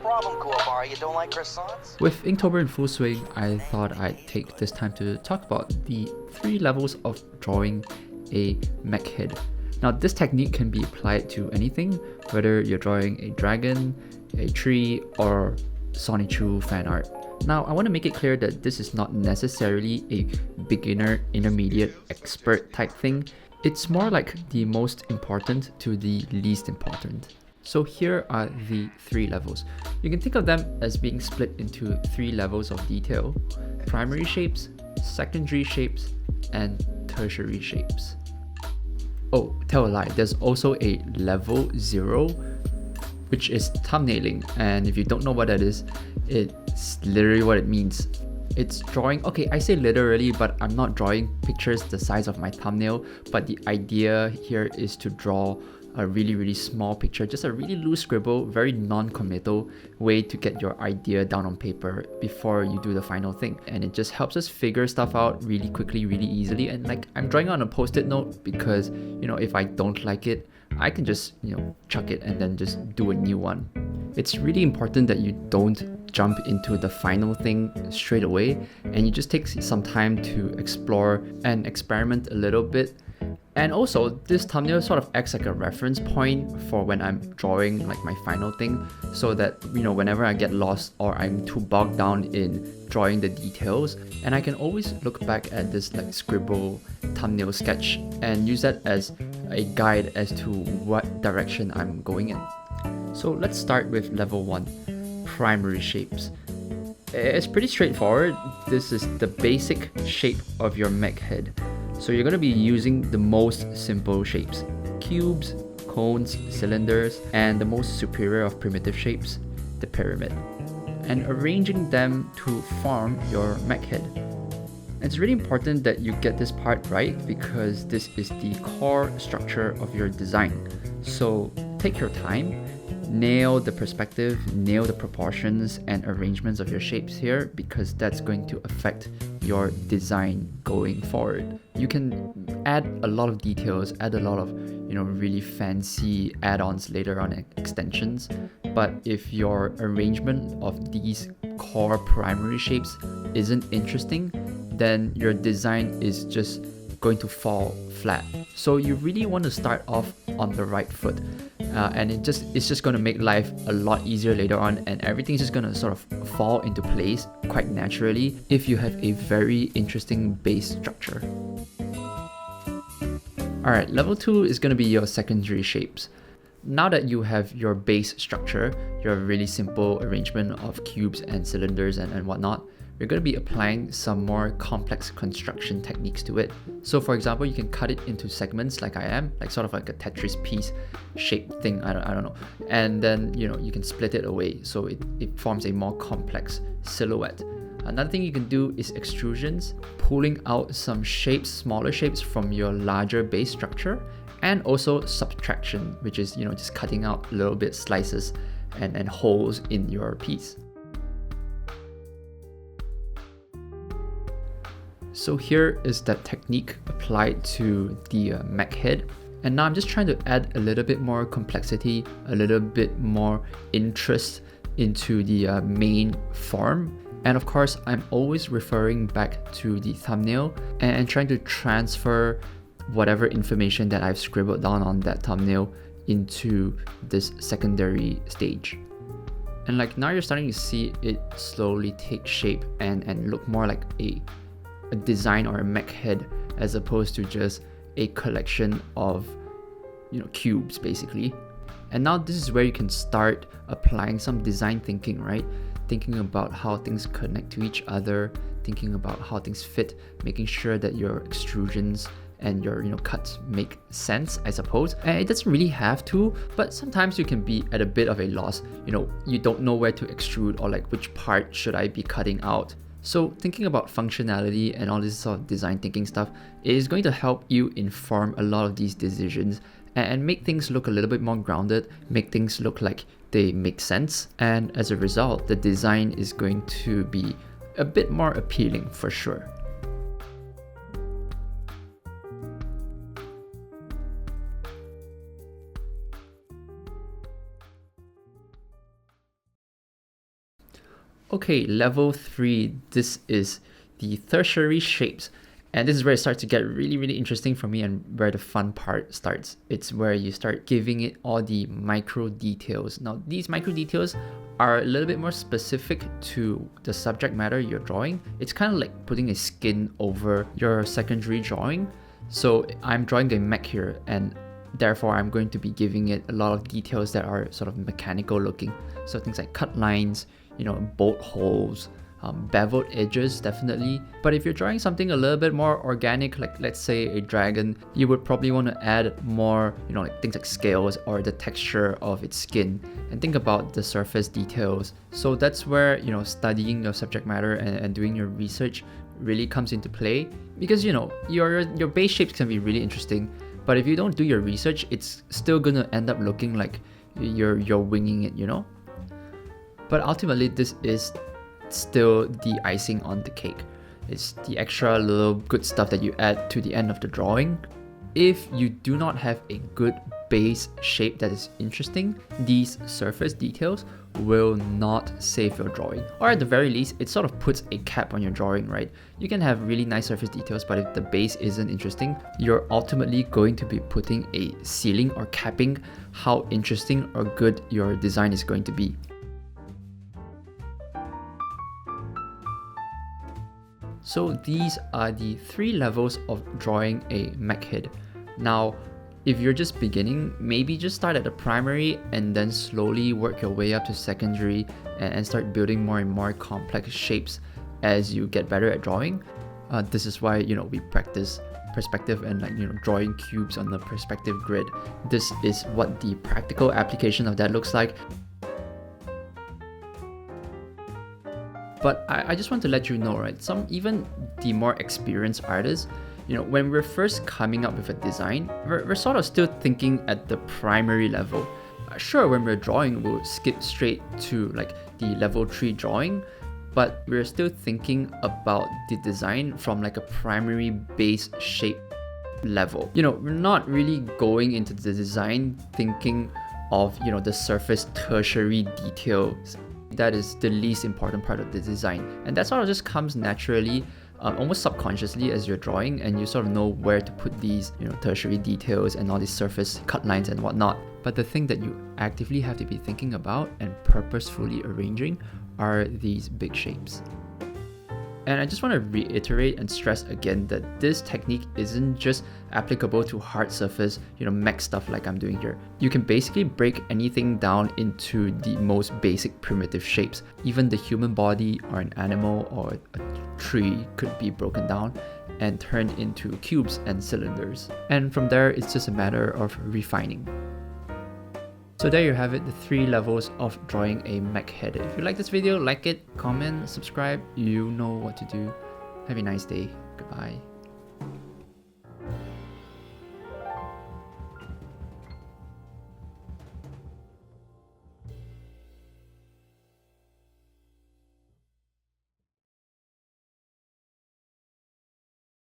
problem, Kuwabara? You don't like croissants? With Inktober in full swing, I thought I'd take this time to talk about the 3 levels of drawing a mech head. Now, this technique can be applied to anything, whether you're drawing a dragon, a tree, or Sonichu fan art. Now, I want to make it clear that this is not necessarily a beginner, intermediate, expert type thing. It's more like the most important to the least important. So here are the 3 levels. You can think of them as being split into 3 levels of detail: primary shapes, secondary shapes, and tertiary shapes. Oh, tell a lie, there's also a level 0, which is thumbnailing, and if you don't know what that is, it's literally what it means. It's drawing, okay, I say literally, but I'm not drawing pictures the size of my thumbnail, but the idea here is to draw a really small picture, just a really loose scribble, very non-committal way to get your idea down on paper before you do the final thing. And it just helps us figure stuff out really quickly, really easily. And like, I'm drawing on a post-it note because, if I don't like it, I can just, chuck it and then just do a new one. It's really important that you don't jump into the final thing straight away, and you just take some time to explore and experiment a little bit. And also, this thumbnail sort of acts like a reference point for when I'm drawing like my final thing, so that whenever I get lost or I'm too bogged down in drawing the details, and I can always look back at this like scribble thumbnail sketch and use that as a guide as to what direction I'm going in. So let's start with level 1, primary shapes. It's pretty straightforward. This is the basic shape of your mech head. So you're going to be using the most simple shapes: cubes, cones, cylinders, and the most superior of primitive shapes, the pyramid, and arranging them to form your mech head. It's really important that you get this part right because this is the core structure of your design. So take your time, nail the perspective, nail the proportions and arrangements of your shapes here, because that's going to affect your design going forward. You can add a lot of details, add a lot of really fancy add-ons later on, extensions, but if your arrangement of these core primary shapes isn't interesting, then your design is just going to fall flat. So you really want to start off on the right foot, and it's just going to make life a lot easier later on, and everything's just going to sort of fall into place quite naturally if you have a very interesting base structure. Alright, level 2 is going to be your secondary shapes. Now that you have your base structure, your really simple arrangement of cubes and cylinders and whatnot, you're going to be applying some more complex construction techniques to it. So for example, you can cut it into segments like I am, like sort of like a Tetris piece shaped thing, I don't know. And then, you can split it away so it forms a more complex silhouette. Another thing you can do is extrusions, pulling out some shapes, smaller shapes from your larger base structure, and also subtraction, which is, just cutting out little bit slices and holes in your piece. So here is that technique applied to the mech head. And now I'm just trying to add a little bit more complexity, a little bit more interest into the main form. And of course, I'm always referring back to the thumbnail and trying to transfer whatever information that I've scribbled down on that thumbnail into this secondary stage. And like now you're starting to see it slowly take shape and look more like a design or a mech head, as opposed to just a collection of cubes basically. And now this is where you can start applying some design thinking, right? Thinking about how things connect to each other, thinking about how things fit, making sure that your extrusions and your cuts make sense, I suppose. And it doesn't really have to, but sometimes you can be at a bit of a loss. You don't know where to extrude, or like which part should I be cutting out. So thinking about functionality and all this sort of design thinking stuff is going to help you inform a lot of these decisions and make things look a little bit more grounded, make things look like they make sense. And as a result, the design is going to be a bit more appealing for sure. Okay, level 3, this is the tertiary shapes. And this is where it starts to get really, really interesting for me and where the fun part starts. It's where you start giving it all the micro details. Now, these micro details are a little bit more specific to the subject matter you're drawing. It's kind of like putting a skin over your secondary drawing. So I'm drawing a mech here, and therefore I'm going to be giving it a lot of details that are sort of mechanical looking. So things like cut lines, bolt holes, beveled edges, definitely. But if you're drawing something a little bit more organic, like let's say a dragon, you would probably want to add more, like things like scales or the texture of its skin, and think about the surface details. So that's where, studying your subject matter and doing your research really comes into play, because your base shapes can be really interesting, but if you don't do your research, it's still gonna end up looking like you're winging it. But ultimately, this is still the icing on the cake. It's the extra little good stuff that you add to the end of the drawing. If you do not have a good base shape that is interesting, these surface details will not save your drawing. Or at the very least, it sort of puts a cap on your drawing, right? You can have really nice surface details, but if the base isn't interesting, you're ultimately going to be putting a ceiling or capping how interesting or good your design is going to be. So these are the 3 levels of drawing a mech head. Now, if you're just beginning, maybe just start at the primary and then slowly work your way up to secondary and start building more and more complex shapes as you get better at drawing. This is why, we practice perspective and drawing cubes on the perspective grid. This is what the practical application of that looks like. But I just want to let you know, right? Even the more experienced artists, when we're first coming up with a design, we're sort of still thinking at the primary level. Sure, when we're drawing, we'll skip straight to the level 3 drawing, but we're still thinking about the design from a primary base shape level. We're not really going into the design thinking of, the surface tertiary details. That is the least important part of the design, and that sort of just comes naturally, almost subconsciously as you're drawing, and you sort of know where to put these tertiary details and all these surface cut lines and whatnot. But the thing that you actively have to be thinking about and purposefully arranging are these big shapes. And I just want to reiterate and stress again that this technique isn't just applicable to hard surface, mech stuff like I'm doing here. You can basically break anything down into the most basic primitive shapes. Even the human body or an animal or a tree could be broken down and turned into cubes and cylinders. And from there, it's just a matter of refining. So there you have it, the 3 levels of drawing a mech head. If you like this video, like it, comment, subscribe, you know what to do. Have a nice day. Goodbye.